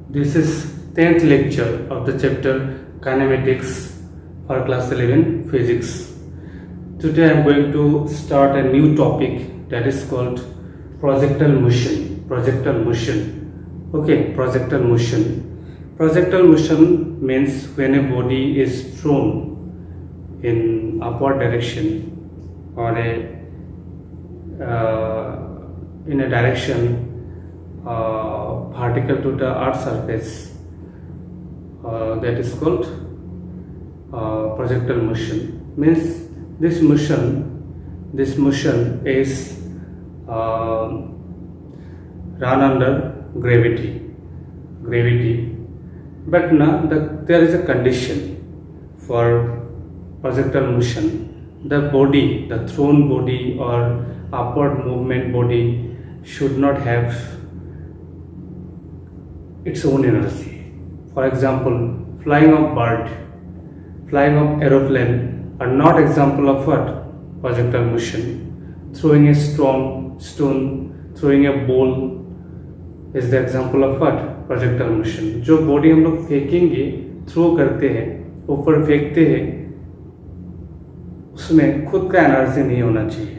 This is 10th lecture of the chapter Kinematics for class 11 Physics. Today I am going to start a new topic that is called projectile motion. Projectile motion. Okay, projectile motion. Projectile motion means when a body is thrown in upward direction or in a direction vertical to the earth surface, that is called projectile motion. Means this motion is run under gravity. But now there is a condition for projectile motion. The body, the thrown body or upward movement body should not have its own energy. For example, flying of bird, flying of aeroplane are not example of what? Projectile motion. Throwing a stone, throwing a ball is the example of what? Projectile motion. जो body हम लोग फेंकेंगे, throw करते हैं, ऊपर फेंकते हैं, उसमें खुद का एनर्जी नहीं होना चाहिए.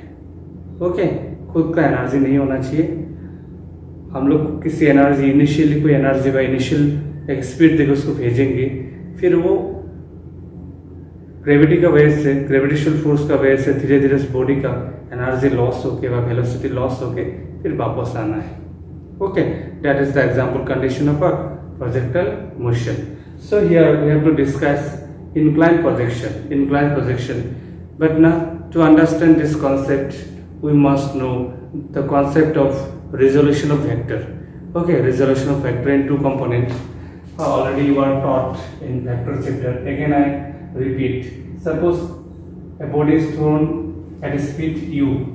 ओके, खुद का एनर्जी नहीं होना चाहिए. हम लोग किसी एनर्जी इनिशियली कोई एनर्जी बाय इनिशियल एक स्पीड देकर उसको भेजेंगे, फिर वो ग्रेविटी का वजह से, ग्रेविटेशनल फोर्स का वजह से धीरे धीरे उस बॉडी का एनर्जी लॉस होके व वेलोसिटी लॉस होके फिर वापस आना है. Okay, that is the example condition of a projectile motion. So here we have to discuss inclined projection. But now to understand this concept, we must know the concept of resolution of vector. Okay, resolution of vector in two components. Already you are taught in vector chapter. Again I repeat. Suppose a body is thrown at a speed u.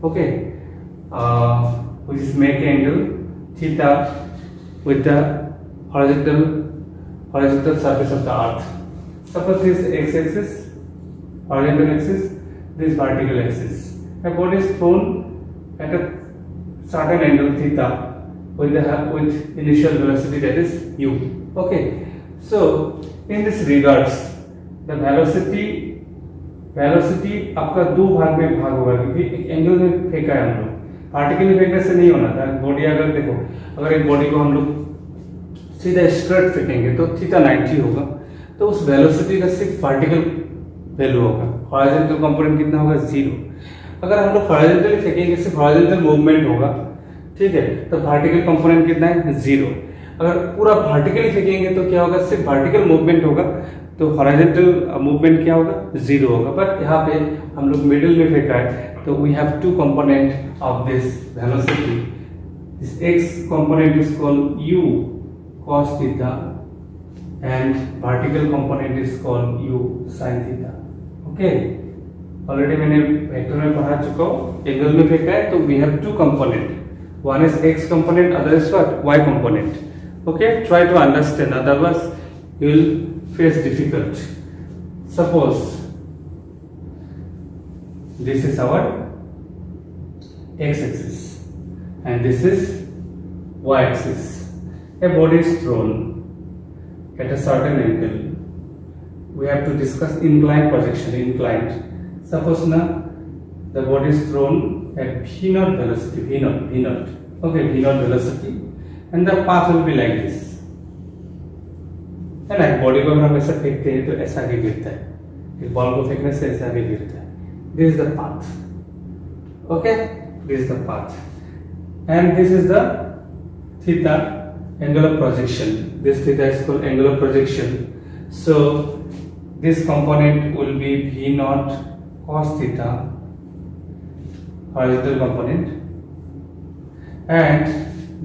Okay. Which is make angle theta with the horizontal surface of the earth. Suppose this x-axis, horizontal axis, this vertical axis. A body is thrown at a certain angle theta with initial velocity that is u. Okay. So in this regards, the velocity आपका दो भाग में भाग होगा, क्योंकि एक angle में फेंका है हम लोग. पार्टिकली फेंकने से नहीं होना था. बॉडी अगर देखो, अगर एक बॉडी को हम लोग सीधा स्ट्रेट फेंकेंगे तो थीटा 90 होगा, तो उस वेलोसिटी का सिर्फ पार्टिकल वैल्यू होगा. हॉरिजॉन्टल कंपोनेंट कितना होगा? 0. अगर हम लोग हॉरिजॉन्टली फेंकेंगे सिर्फ हॉरिजॉन्टल मूवमेंट होगा, ठीक है, तो वर्टिकल कंपोनेंट कितना है? 0. अगर पूरा वर्टिकली फेंकेंगे तो क्या होगा? सिर्फ वर्टिकल मूवमेंट होगा, तो हॉरिजॉन्टल मूवमेंट क्या होगा? 0 होगा. बट यहाँ पे हम लोग मिडिल में फेंका है, so we have two component of this velocity. This x component is called u cos theta and vertical component is called u sin theta. Okay, already मैंने वेक्टर में पढ़ा चुका हूँ. एंगल में फेंका है तो we have two component. One is x component, other is what? Y component. Okay, try to understand, otherwise you will face difficult. Suppose this is our x-axis and this is y-axis. A body is thrown at a certain angle. We have to discuss inclined projection. Inclined. Suppose now the body is thrown at v0 velocity. V0. Okay, v0 velocity, and the path will be like this. है ना, body को अगर हम ऐसा फेंकते हैं तो ऐसा आगे गिरता है. एक बॉल को फेंकने से ऐसा आगे गिरता है. This is the path. Okay, this is the path, and this is the theta, angle of projection. This theta is called angle of projection. So this component will be v0 cos theta, horizontal component, and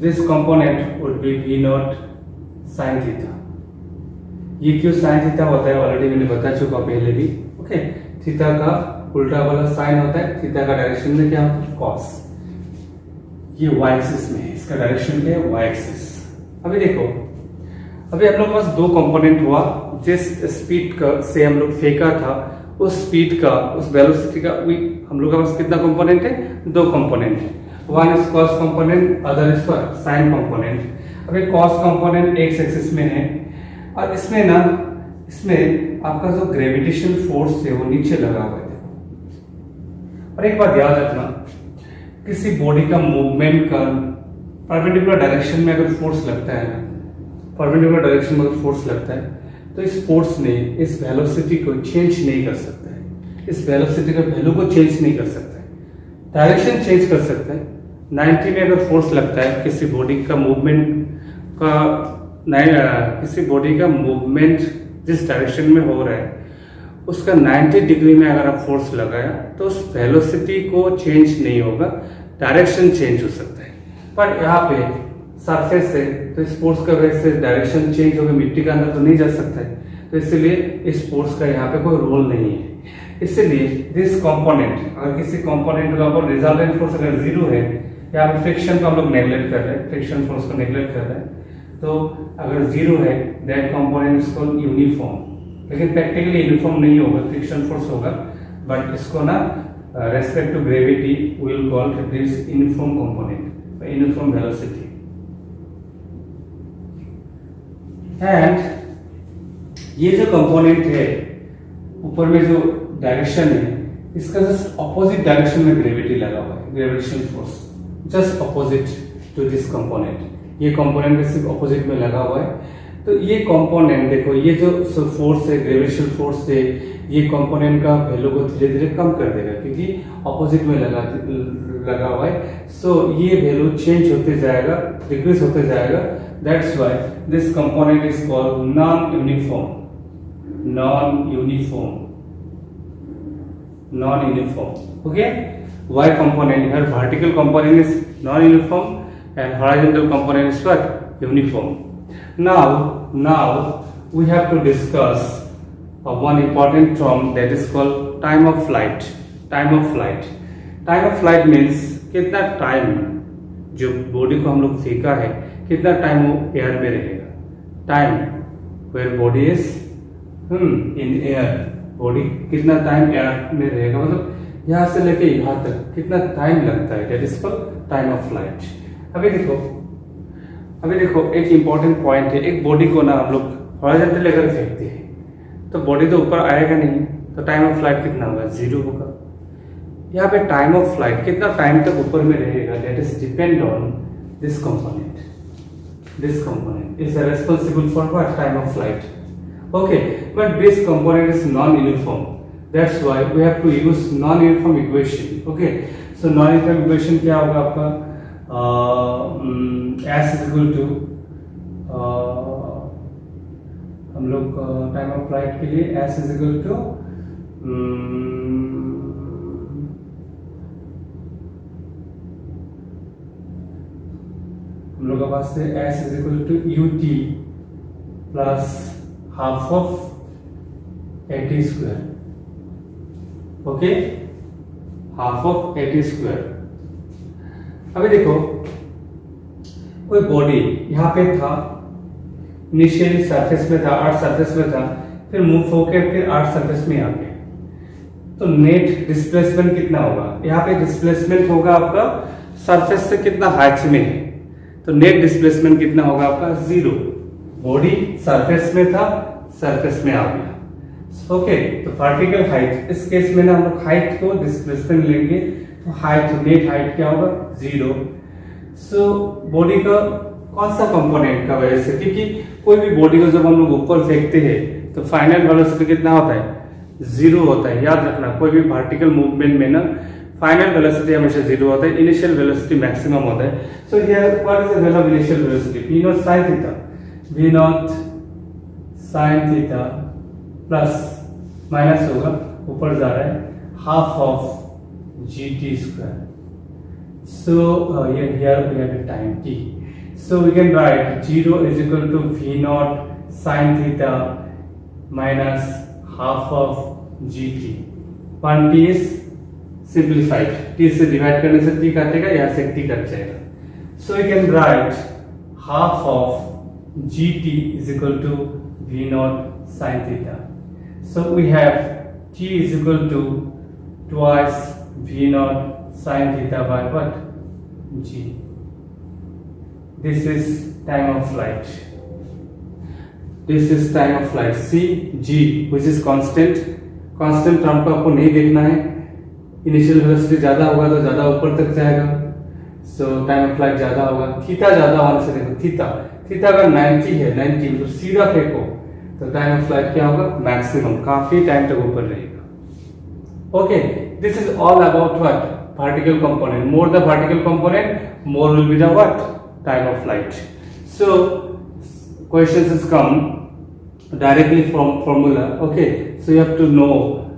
this component would be v0 sin theta. ये क्यों sin theta होता है already मैंने बता चुका पहले भी. Okay, theta का उल्टा वाला साइन होता है, थीटा का डायरेक्शन में क्या होता है? कॉस. ये y एक्सिस में है, इसका डायरेक्शन क्या है? y axis. अभी देखो, अभी हम लोग के पास दो कंपोनेंट हुआ. जिस स्पीड का से हम लोग फेंका था, उस स्पीड का, उस वेलोसिटी का हम लोग के पास कितना कंपोनेंट है? दो कंपोनेंट है. One is cos component, other is sine component. अभी कॉस कंपोनेंट एक्स एक्सिस में है और इसमें ना इसमें आपका जो ग्रेविटेशन फोर्स है वो नीचे लगा हुआ है। और एक बात याद रखना, किसी बॉडी का मूवमेंट का परपेंडिकुलर डायरेक्शन में अगर फोर्स लगता है ना, परपेंडिकुलर डायरेक्शन में अगर फोर्स लगता है तो इस फोर्स ने इस वेलोसिटी को चेंज नहीं कर सकता है, इस वेलोसिटी का वैल्यू को चेंज नहीं कर सकता है, डायरेक्शन चेंज कर सकता है। 90 में अगर फोर्स लगता है किसी बॉडी का मूवमेंट का किसी बॉडी का मूवमेंट जिस डायरेक्शन में हो रहा है उसका 90 डिग्री में अगर आप फोर्स लगाया तो उस वेलोसिटी को चेंज नहीं होगा, डायरेक्शन चेंज हो सकता है। पर यहाँ पे सरफेस है तो इस फोर्स का वजह से डायरेक्शन चेंज होकर मिट्टी के अंदर तो नहीं जा सकता है, तो इसलिए इस फोर्स का यहाँ पे कोई रोल नहीं है। इसलिए दिस कंपोनेंट, अगर किसी कंपोनेंट का ऊपर रिजल्टेंट फोर्स अगर जीरो है, यहाँ पे फ्रिक्शन को हम लोग नेग्लेक्ट कर रहे हैं, फ्रिक्शन फोर्स को नेग्लेक्ट कर रहे हैं, तो अगर जीरो है that component is called uniform. लेकिन प्रैक्टिकली यूनिफॉर्म नहीं होगा, फ्रिक्शन फोर्स होगा, बट इसको ना respect to gravity we will call this uniform component, uniform velocity. And ये जो कंपोनेंट है ऊपर में जो डायरेक्शन है इसका जस्ट ऑपोजिट डायरेक्शन में ग्रेविटी लगा हुआ है, gravitation force just opposite to this component. ये कंपोनेंट सिर्फ ऑपोजिट में लगा हुआ है। तो ये कंपोनेंट देखो, ये जो फोर्स है, ग्रेविटेशनल फोर्स है, ये कंपोनेंट का वैल्यू को धीरे धीरे कम कर देगा क्योंकि ऑपोजिट में लगा हुआ है। सो ये वैल्यू चेंज होते जाएगा, डिक्रीज होते जाएगा। That's why this component is called non uniform, non uniform, non uniform. Okay, y component here, vertical component is non-uniform and horizontal component is what? Uniform. Now we have to discuss one important term that is called time of flight. Time of flight. Time of flight means कितना time जो body को हम लोग फेंका है कितना time वो air में रहेगा। Time where body is in air, body कितना टाइम एयर में रहेगा, मतलब यहाँ से लेके यहाँ तक कितना टाइम लगता है, that is called time of flight. अभी देखो एक इंपॉर्टेंट पॉइंट है, एक बॉडी को ना हम लोग हॉरिजॉन्टली अगर फेंकते हैं तो बॉडी तो ऊपर आएगा नहीं, तो टाइम ऑफ फ्लाइट कितना होगा, जीरो होगा। यहाँ पे टाइम ऑफ फ्लाइट कितना टाइम तक ऊपर में रहेगा, that is depend on this component. This component is responsible for what, time of flight. Okay, but this component is non uniform, that's why we have to use non-uniform equation. Okay, so non-uniform equation क्या होगा आपका, s is equal to हम लोग time of flight के लिए s is equal to हम लोग के पास से s is equal to ut plus half of at square। Okay, half of at square. अभी देखो कोई बॉडी यहाँ पे था, इनिशियली सरफेस में था, अर्थ सरफेस में था, फिर मूव होकर फिर अर्थ सरफेस में आ गया, तो नेट डिस्प्लेसमेंट कितना होगा, यहाँ पे डिस्प्लेसमेंट होगा आपका सरफेस से कितना हाइट में है, तो नेट डिस्प्लेसमेंट कितना होगा आपका, जीरो। बॉडी सरफेस में था, सरफेस में आ गया। ओके, तो वर्टिकल हाइट, इस केस में ना हम लोग हाइट को डिस्प्लेसमेंट लेंगे, तो हाइट, नेट हाइट क्या होगा, जीरो। सो बॉडी का कौन सा कंपोनेंट का वजह से, क्योंकि कोई भी बॉडी को जब हम लोग ऊपर फेंकते हैं तो फाइनल वेलोसिटी कितना होता है, जीरो होता है। याद रखना, कोई भी वर्टिकल मूवमेंट में ना फाइनल वेलोसिटी हमेशा जीरो होता है, इनिशियल वेलोसिटी मैक्सिमम होता है। So here what is the value of initial velocity, v not sin theta, v not sin theta plus minus होगा, ऊपर जा रहा है, half of gt square. So here we have a time t, so we can write 0 is equal to v naught sin theta minus half of gt। 1t is simplified, t से divide करने से t काटेगा, यहाँ से t cut जाएगा। so we can write half of gt is equal to v naught sin theta। So we have t is equal to twice v naught sin theta by what, g। this is time of flight. This is time of flight. C, G, which is constant. Constant term को आपको नहीं देखना है. Initial velocity ज्यादा होगा तो ज्यादा ऊपर तक जाएगा, सो टाइम ऑफ फ्लाइट ज्यादा होगा. थीटा ज्यादा होने से देखो, थीटा अगर 90 है, 90 मतलब सीधा फेंको तो टाइम ऑफ फ्लाइट क्या होगा? मैक्सिमम, काफी टाइम तक ऊपर रहेगा. Okay, this is all about what? Particle component. More the particle component, more will be the what? Time of flight. So questions is come directly from formula. Okay, so you have to know,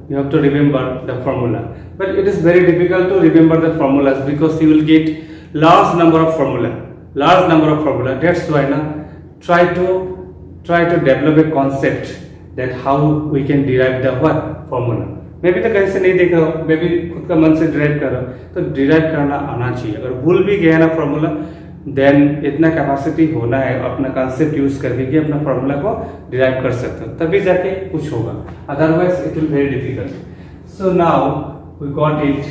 you have to remember the formula, but it is very difficult to remember the formulas because you will get large number of formula. That's why now try to develop a concept that how we can derive the what formula. Maybe तो कहीं से नहीं देख रहा हो, maybe खुद का मन से derive कर रहा हो, तो derive करना आना चाहिए. अगर भूल भी गया ना formula, देन इतना कैपेसिटी होना है अपना कंसेप्ट यूज करके कि अपना फॉर्मूला को डिराइव कर सकते हो, तभी जाके कुछ होगा, otherwise it will very difficult. So now we got it.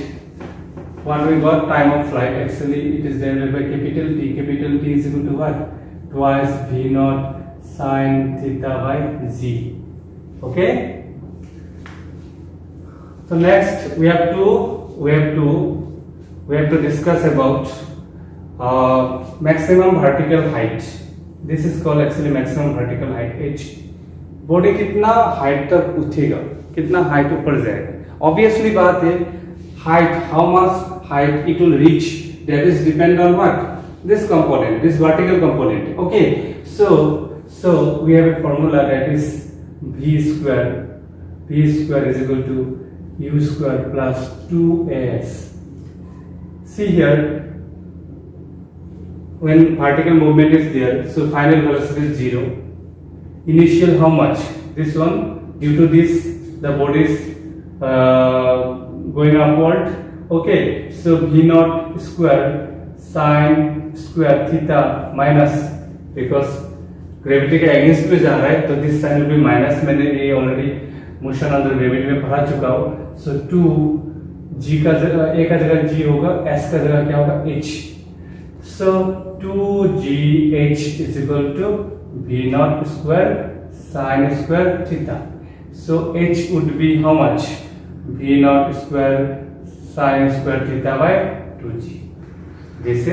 What we got? Time of flight. Actually it is divided by capital T is equal to what? Twice v not sin theta by g. Okay, so next we have to discuss about maximum vertical height. This is called actually maximum vertical height, h. Body कितना height तक उठेगा, कितना height ऊपर जाएगा. Obviously बात है, height, how much height it will reach, that is depend on what? This component, this vertical component. Okay, so we have a formula that is v square is equal to u square plus 2as. See here, when particle movement is there, so final velocity is 0. Initial how much? This one, due to this the body is going upward. Okay, so v naught square sin square theta minus, because gravity के against में जा रहा है तो this sign will be minus. मैंने ये already motion under gravity में पढ़ा चुका हूँ. सो 2 g का जगह, a का जगह g होगा, s का जगह क्या होगा? h. So 2gh is equal to v naught square sin square theta. So h would be how much? V naught square sin square theta by 2g. This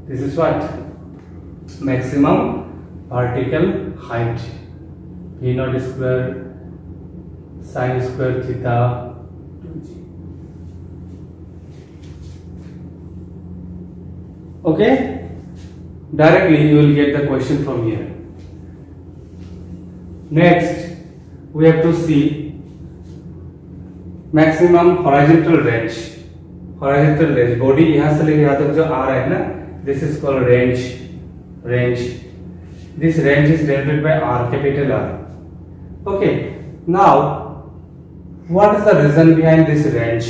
is what? Maximum vertical height. V naught square sin square theta 2g. Okay, directly you will get the question from here. Next we have to see maximum horizontal range. Body यहां से लेकर यहां तक जो आ रहा है ना, this is called range. This range is denoted by r, capital R. Okay, now what is the reason behind this range?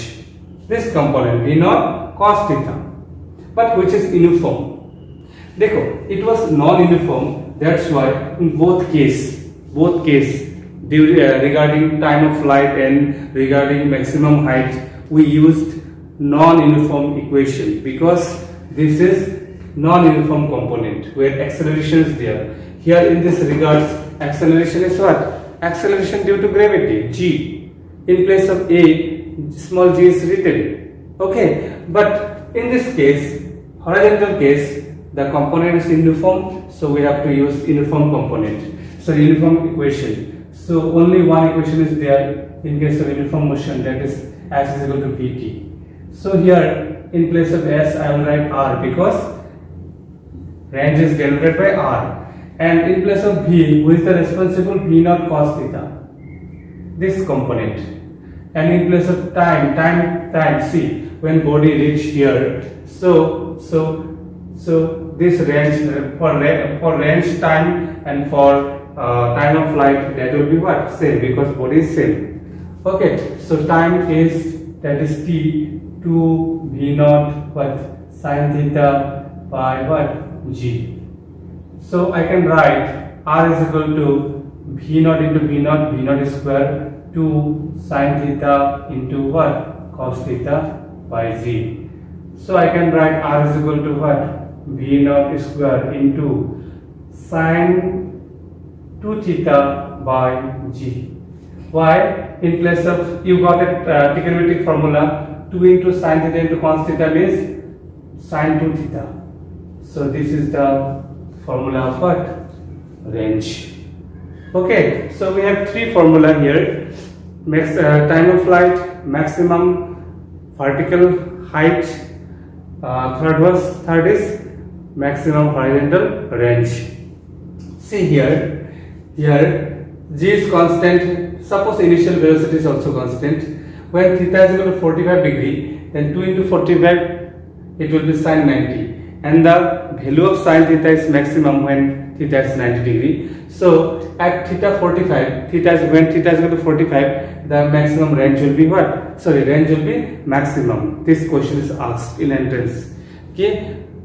This component v naught cos theta, but which is uniform. देखो, it was non-uniform, that's why in both case regarding time of flight and regarding maximum height we used non-uniform equation, because this is non-uniform component where acceleration is there. Here in this regards, acceleration is what? Acceleration due to gravity, g. In place of a, small g is written. Okay, but in this case, horizontal case, the component is uniform, so we have to use uniform component. So uniform equation. So only one equation is there in case of uniform motion, that is s is equal to vt. So here in place of s I will write r, because range is denoted by r, and in place of v, who is the responsible? V naught cos theta, this component. And in place of time, see, when body reach here, so this range for range time and for time of flight, that will be what? Same, because body is same. Okay, so time is, that is t, 2 v naught what? Sin theta by what? G. So I can write r is equal to v naught into v naught square 2 sin theta into what? Cos theta by g. So I can write r is equal to what? v naught square into sin 2 theta by g. Why? In place of you got a trigonometric formula 2 into sin theta into cos theta means sin 2 theta. So this is the formula of what? Range. Okay, so we have three formula here. Max time of flight, maximum vertical height, third is maximum horizontal range. See here g is constant. Suppose initial velocity is also constant. When theta is equal to 45 degree, then 2 into 45 it will be sin 90, and the value of sin theta is maximum when theta is 90 degree. So at theta 45, when theta is equal to 45, the maximum range will be what? Range will be maximum. This question is asked in entrance कि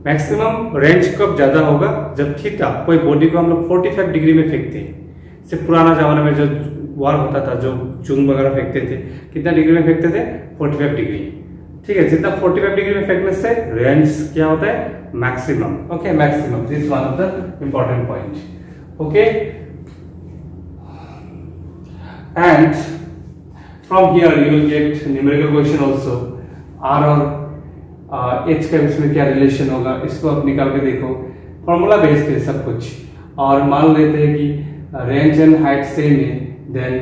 maximum range कब ज्यादा होगा? जब theta, कोई body को हम लोग 45 degree में फेंकते हैं। से पुराना जमाना में जो वार होता था, जो चुंग वगैरह फेंकते थे, कितना डिग्री में फेंकते थे? 45 डिग्री। ठीक है, जितना 45 डिग्री में फेंकने से रेंज क्या होता है? Maximum. Okay, maximum. This is one of the important point. Okay, and from here you will get numerical question also. R और एच के बीच में क्या रिलेशन होगा, इसको आप निकाल के देखो. फॉर्मूला बेस्ड है सब कुछ. और मान लेते हैं कि रेंज एंड हाइट सेम है, then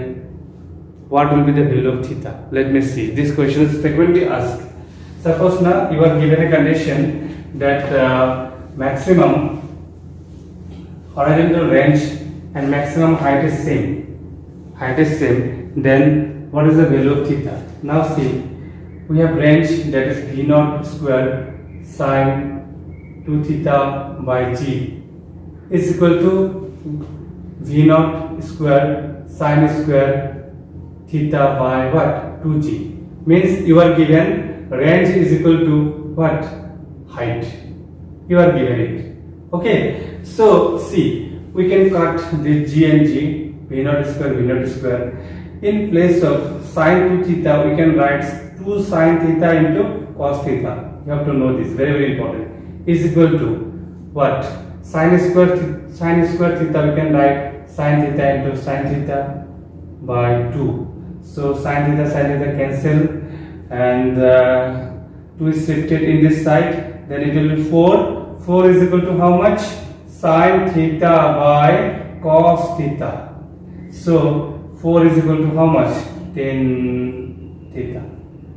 what will be the value of theta? Let me see. This question is frequently asked. Suppose now you are given a condition that maximum horizontal range and maximum height is same. Then what is the value of theta? Now see, we have range that is v naught square sin 2 theta by g is equal to v naught square sin square theta by what? 2g. Means you are given range is equal to what? Height. You are given it. Okay, so see, we can cut this g and g, v naught square. In place of sin 2 theta, we can write 2 sin theta into cos theta. You have to know this, very very important. Is equal to what? Sin square theta, we can write sin theta into sin theta by 2. So sin theta cancel, and 2 is shifted in this side, then it will be 4. 4 is equal to how much? Sin theta by cos theta. So 4 is equal to how much? 10 theta.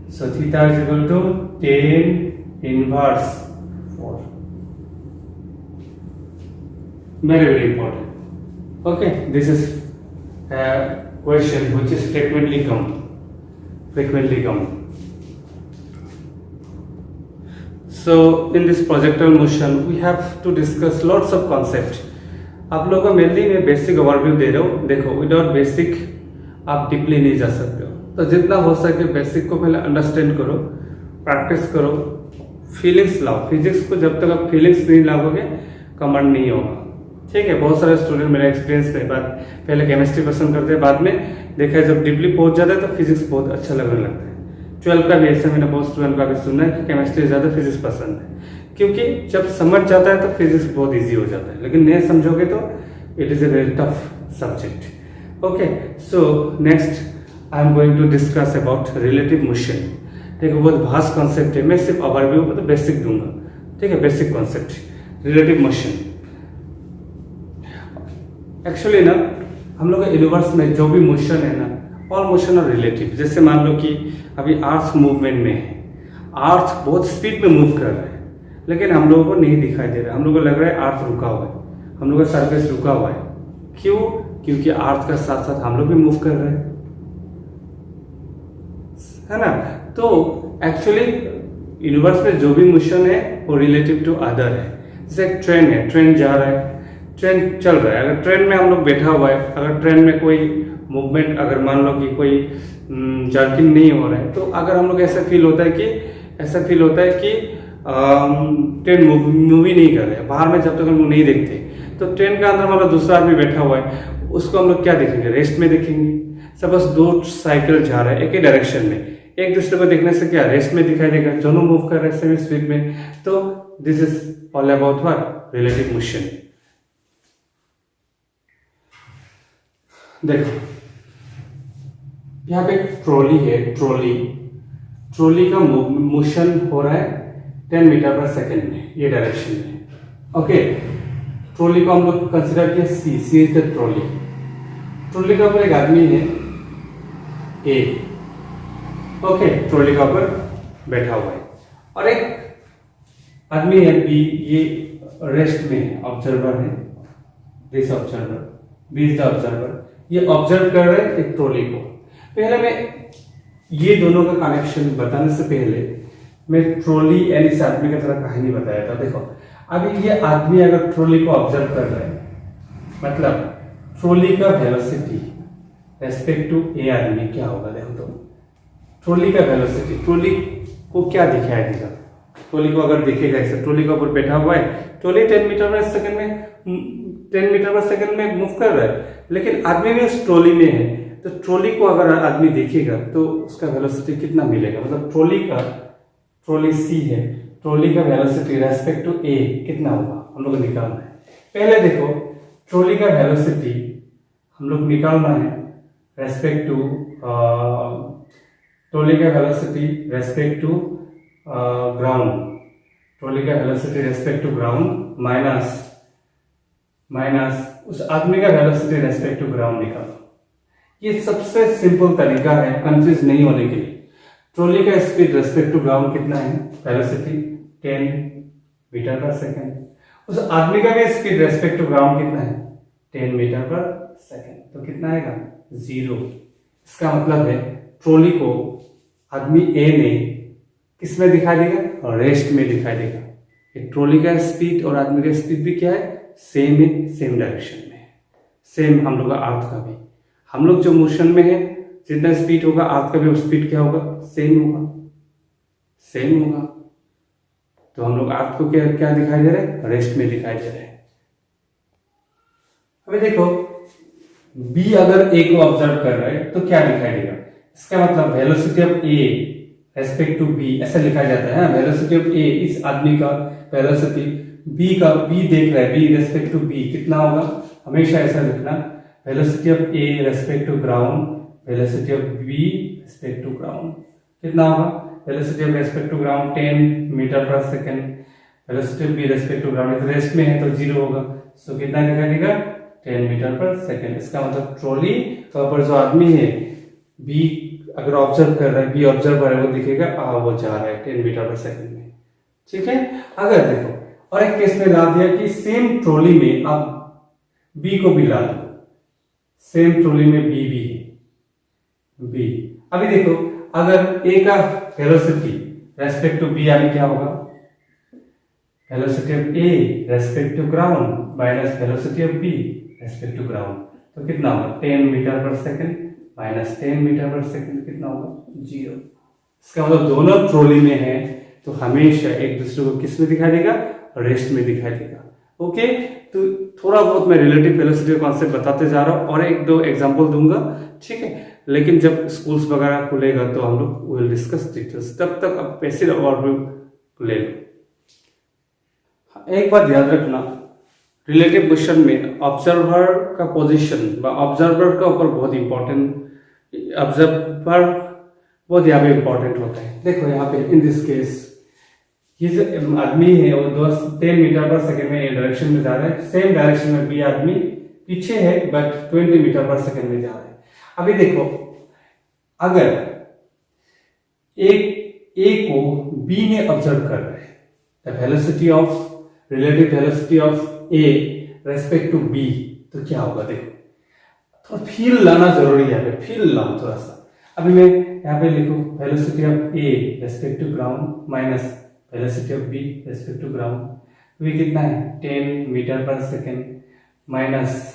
So theta is equal to 10 inverse 4. Very very important. Okay, this is a question which is frequently come. So in this projectile motion we have to discuss lots of concept. आप लोगों को mainly मैं basic overview दे रहा हूँ. देखो, without basic आप deeply नहीं जा सकते हो, तो जितना हो सके बेसिक को पहले अंडरस्टैंड करो, प्रैक्टिस करो, फीलिंग्स लाओ. फिजिक्स को जब तक आप फीलिंग्स नहीं लाओगे कमांड नहीं होगा. ठीक है, बहुत सारे स्टूडेंट मेरा एक्सपीरियंस में बात पहले केमिस्ट्री पसंद करते हैं, बाद में देखा है जब डीपली पहुंच जाता है तो फिजिक्स बहुत अच्छा लगने लगता है. 12 का भी ऐसा मैंने बहुत स्टूडेंट का भी सुना है कि केमिस्ट्री ज़्यादा फिजिक्स पसंद है, क्योंकि जब समझ जाता है तो फिजिक्स बहुत ईजी हो जाता है, लेकिन नहीं समझोगे तो it is a very tough subject. Okay, so next I am going to discuss about relative motion. देखो, बहुत भास्ट कॉन्सेप्ट है, मैं सिर्फ ओवरव्यू मतलब बेसिक दूंगा. ठीक है, basic concept relative motion. Actually ना हम लोग यूनिवर्स में जो भी मोशन है ना, ऑल मोशन और रिलेटिव. जैसे मान लो कि अभी अर्थ मूवमेंट में है, अर्थ बहुत स्पीड में मूव कर रहा है, लेकिन हम लोगों को नहीं दिखाई दे रहा है. हम लोगों को लग रहा है अर्थ रुका हुआ है, हम लोग का सरफेस रुका हुआ है. क्यों? क्योंकि अर्थ का साथ साथ हम लोग भी मूव कर रहे हैं, है ना. तो एक्चुअली यूनिवर्स में जो भी मोशन है वो रिलेटिव टू अदर है. जैसे एक ट्रेन है, ट्रेन जा रहा है, ट्रेन चल रहा है. अगर ट्रेन में हम लोग बैठा हुआ है, अगर ट्रेन में कोई मूवमेंट, अगर मान लो कि कोई जर्किंग नहीं हो रहा है, तो अगर हम लोग ऐसा फील होता है कि ट्रेन मूव ही नहीं कर रहे हैं. बाहर में जब तक हम लोग नहीं देखते, तो ट्रेन का अंदर मतलब दूसरा आदमी बैठा हुआ है, उसको हम लोग क्या देखेंगे? रेस्ट में देखेंगे. सपोज 2 साइकिल जा रहा है एक ही डायरेक्शन में, एक दूसरे को देखने से क्या रेस्ट में दिखाई देगा, दोनों मूव कर रहे हैं सेम स्पीड में। तो this is all about what, relative motion. देखो यहाँ पे ट्रॉली है, ट्रॉली का मोशन हो रहा है 10 मीटर पर सेकेंड में, ये डायरेक्शन में। ओके, ट्रॉली को हम लोग कंसिडर किया सी इज द ट्रॉली। ट्रॉली के ऊपर एक आदमी है ए, ओके, ट्रॉली के ऊपर बैठा हुआ है, और एक आदमी है बी, ये रेस्ट में है, ऑब्जर्वर है, this observer, B is the observer. ये ऑब्जर्व कर रहे हैं एक ट्रॉली को। पहले मैं ये दोनों का कनेक्शन बताने से पहले मैं ट्रॉली एंड इस आदमी का थोड़ा कहानी बताया था। देखो अभी ये आदमी अगर ट्रॉली को ऑब्जर्व कर रहा है, मतलब ट्रॉली का वेलोसिटी रेस्पेक्ट टू ए आदमी क्या होगा, देखो तो ट्रॉली का वेलोसिटी, ट्रॉली को क्या दिखाई देगा, ट्रॉली को अगर देखेगा ऐसे, ट्रॉली के ऊपर बैठा हुआ है, ट्रॉली 10 मीटर पर सेकंड में मूव कर रहा है, लेकिन आदमी भी उस ट्रॉली में है। तो ट्रॉली को अगर आदमी देखेगा तो उसका वेलोसिटी कितना मिलेगा, मतलब ट्रॉली सी है, ट्रॉली का वेलोसिटी रेस्पेक्ट टू ए कितना होगा हम लोग को निकालना है। पहले देखो ट्रॉली का वेलोसिटी हम लोग निकालना है रेस्पेक्ट टू ट्रॉली का velocity respect to ground, trolley का velocity respect to ground minus उस आदमी का वेलोसिटी रेस्पेक्ट टू ग्राउंड निकालो। ये सबसे सिंपल तरीका है कंफ्यूज नहीं होने के लिए। ट्रॉली का स्पीड रेस्पेक्ट टू ग्राउंड कितना है, वेलोसिटी 10 मीटर पर सेकेंड, उस आदमी का भी स्पीड रेस्पेक्ट टू ग्राउंड कितना है 10 मीटर पर सेकेंड, तो कितना आएगा 0। इसका मतलब है ट्रॉली को आदमी ए ने किस में दिखाई देगा, रेस्ट में दिखाई देगा। एक ट्रॉली का स्पीड और आदमी का स्पीड भी क्या है, सेम है, सेम डायरेक्शन में है, सेम हम लोग का अर्थ का भी। हम लोग जो मोशन में है जितना स्पीड होगा अर्थ का भी स्पीड क्या होगा, सेम होगा। तो हम लोग अर्थ को क्या दिखाई दे रहे हैं, रेस्ट में दिखाई दे रहे हैं। अभी देखो बी अगर ए को ऑब्जर्व कर रहा है तो क्या दिखाई देगा, इसका मतलब velocity of A respect to B ऐसा लिखा जाता है। वेलोसिटी ऑफ ए, इस आदमी का वेलोसिटी बी देख रहा है, बी रेस्पेक्ट टू बी कितना होगा, हमेशा ऐसा लिखना, velocity of A respect to ground, velocity of B respect to ground कितना होगा, velocity of respect to ground 10 metre पर second, velocity of B respect to ground rest में है तो 0 होगा, सो कितना दिखाई देगा 10 मीटर पर सेकेंड। इसका मतलब ट्रॉली के ऊपर जो आदमी है बी अगर ऑब्जर्व कर रहा है, बी ऑब्जर्व कर रहा है, वो दिखेगा वो जा रहा है 10 मीटर पर सेकेंड में, ठीक है। अगर देखो और एक केस में ला दिया कि सेम ट्रॉली में आप बी को भी ला दो, सेम ट्रॉली में बी भी है, बी। अभी देखो अगर ए का वेलोसिटी रेस्पेक्ट टू बी यानी क्या होगा, velocity of A respect to ground minus velocity of B respect to ground, तो कितना होगा 10 मीटर पर सेकेंड माइनस 10 मीटर पर सेकेंड कितना होगा 0। इसका मतलब दोनों ट्रॉली में है तो हमेशा एक दूसरे को किस में दिखाई देगा, रेस्ट में दिखाई देगा। ओके, तो थोड़ा बहुत मैं रिलेटिव वेलोसिटी का कॉन्सेप्ट बताते जा रहा हूँ और एक दो एग्जांपल दूंगा, ठीक है। लेकिन जब स्कूल्स वगैरह खुलेगा तो हम लोग विल डिस्कस डिटेल्स, तब तक अब पैसिव ओवरव्यू ले लो। एक बात याद रखना, रिलेटिव मोशन में ऑब्जर्वर का पोजीशन ऑब्जर्वर का ऊपर बहुत इंपॉर्टेंट, ऑब्जर्वर बहुत यहाँ पे इंपॉर्टेंट होता है। देखो यहाँ पे इन दिस केस ये जो आदमी है वो 10 मीटर पर सेकेंड में डायरेक्शन में जा रहा है, सेम डायरेक्शन में बी आदमी पीछे है बट 20 मीटर पर सेकेंड में जा रहा है। अभी देखो अगर ए को बी ने ऑब्जर्व कर रहा है, the velocity of relative velocity of A respect to B, तो क्या होगा, देखो थोड़ा फील लाना जरूरी है, यहाँ पे फील लाओ थोड़ा सा। अभी मैं यहाँ पे लिखूं velocity of A respect to ground minus velocity of B respect to ground, तो ये कितना है 10 मीटर पर सेकेंड माइनस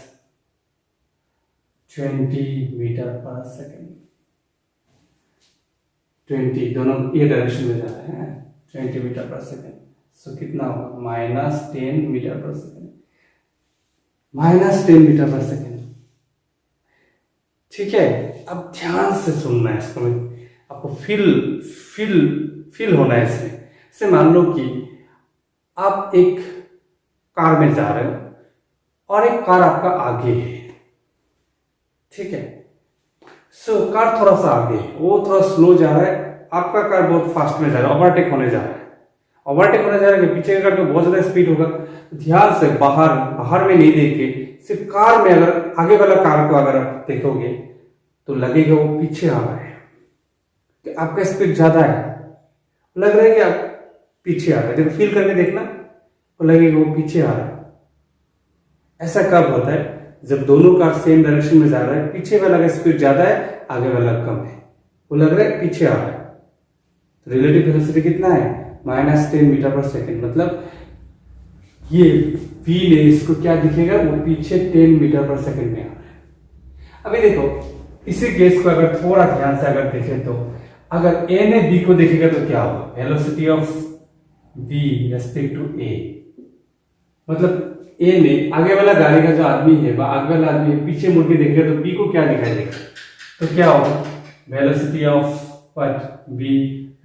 20 मीटर पर सेकेंड, 20 दोनों ये डायरेक्शन में जा रहे हैं 20 मीटर पर सेकेंड, सो कितना होगा माइनस 10 मीटर पर सेकेंड, माइनस 10 मीटर पर सेकेंड, ठीक है। अब ध्यान से सुनना है इसको, आपको फील होना है इसमें। जैसे मान लो कि आप एक कार में जा रहे हो और एक कार आपका आगे है, ठीक है। सो कार थोड़ा सा आगे है, वो थोड़ा स्लो जा रहा है, आपका कार बहुत फास्ट में जा रहा है, ओवरटेक होने जा रहा है। ओवरटेक होने जा रहा है कि पीछे का कार में बहुत ज्यादा स्पीड होगा। ध्यान से बाहर में नहीं देख के सिर्फ कार में अगर आगे वाला कार को अगर आप देखोगे तो लगेगा वो पीछे आ रहा है, कि आपका स्पीड ज्यादा है, लग रहा है कि आप पीछे आ रहे हैं। जब फील करके देखना तो लगेगा वो पीछे आ रहा है। ऐसा कब होता है? जब दोनों कार सेम डायरेक्शन में जा रहा है, पीछे वाला का स्पीड ज्यादा है, आगे वाला कम है, वो लग रहा है पीछे आ रहा है। तो रिलेटिव वेलोसिटी कितना है? -10 मीटर पर सेकेंड। मतलब ये v ने इसको क्या दिखेगा, वो पीछे 10 मीटर पर सेकेंड में आ रहा है। अभी देखो इसी केस को अगर थोड़ा ध्यान से अगर देखें तो अगर a ने b को देखेगा तो क्या होगा? Velocity of v respect to a। मतलब a ने आगे वाला गाड़ी का जो आदमी है, आगे वाला आदमी है, पीछे मुड़ के देखेगा तो b को क्या दिखाई देगा? तो क्या होगा? Velocity of what? v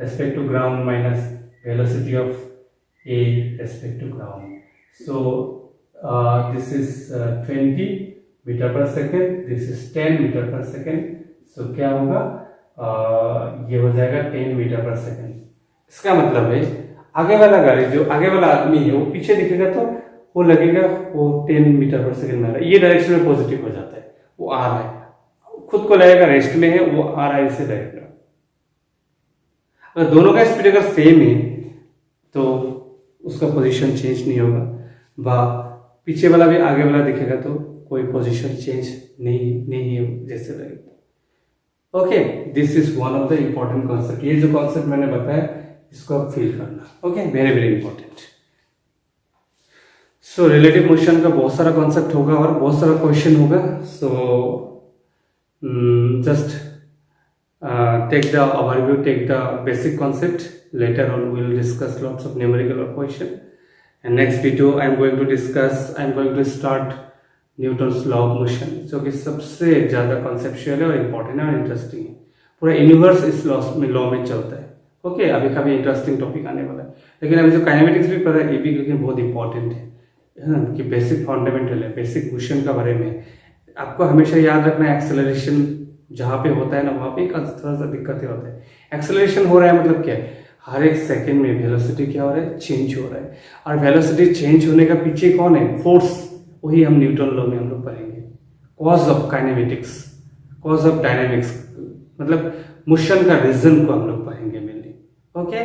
respect to ground minus velocity of a respect to ground. So this is 20 meter पर सेकेंड, दिस इज 10 मीटर पर सेकेंड। सो क्या होगा? ये हो जाएगा 10 मीटर पर सेकेंड। इसका मतलब है आगे वाला गाड़ी, जो आगे वाला आदमी है, वो पीछे दिखेगा तो वो लगेगा वो 10 मीटर पर सेकेंड में आ रहा है। ये डायरेक्शन में पॉजिटिव हो जाता है, वो आ रहा है, खुद को लगेगा रेस्ट में है, वो आ रहा है, इसे लगेगा। अगर दोनों का स्पीड अगर सेम है तो उसका पोजीशन चेंज नहीं होगा, पीछे वाला भी आगे वाला दिखेगा तो कोई पोजीशन चेंज नहीं है जैसे लगेगा। Okay, this is one of the important concept. ये जो कॉन्सेप्ट मैंने बताया इसको आप फील करना। Okay, very very important. So relative motion का बहुत सारा कॉन्सेप्ट होगा और बहुत सारा क्वेश्चन होगा। So just take the overview, take the basic concept. Later on we will discuss lots of numerical question. And next video I am going to start Newton's law of motion, जो कि सबसे ज़्यादा conceptual है और important है और interesting है। पूरा यूनिवर्स इस लॉ में चलता है। ओके, अभी काफ़ी इंटरेस्टिंग टॉपिक आने वाला है। लेकिन अभी जो काइनेमेटिक्स भी पढ़ा है, ये भी लेकिन बहुत इंपॉर्टेंट है ना, कि बेसिक फंडामेंटल है, बेसिक मोशन का बारे में आपको हमेशा याद रखना है। एक्सेलरेशन जहाँ पे होता है ना, वहाँ पे थोड़ा सा दिक्कतें होता है। एक्सेलरेशन हो रहा है मतलब क्या है? हर एक सेकंड में वेलोसिटी क्या हो रहा है? चेंज हो रहा है। और वेलोसिटी चेंज होने का पीछे कौन है? फोर्स। वही हम न्यूटन लॉ में हम लोग पढ़ेंगे। Cause of kinematics, cause of dynamics, मतलब मोशन का रीजन को हम लोग पढ़ेंगे मेनली। ओके।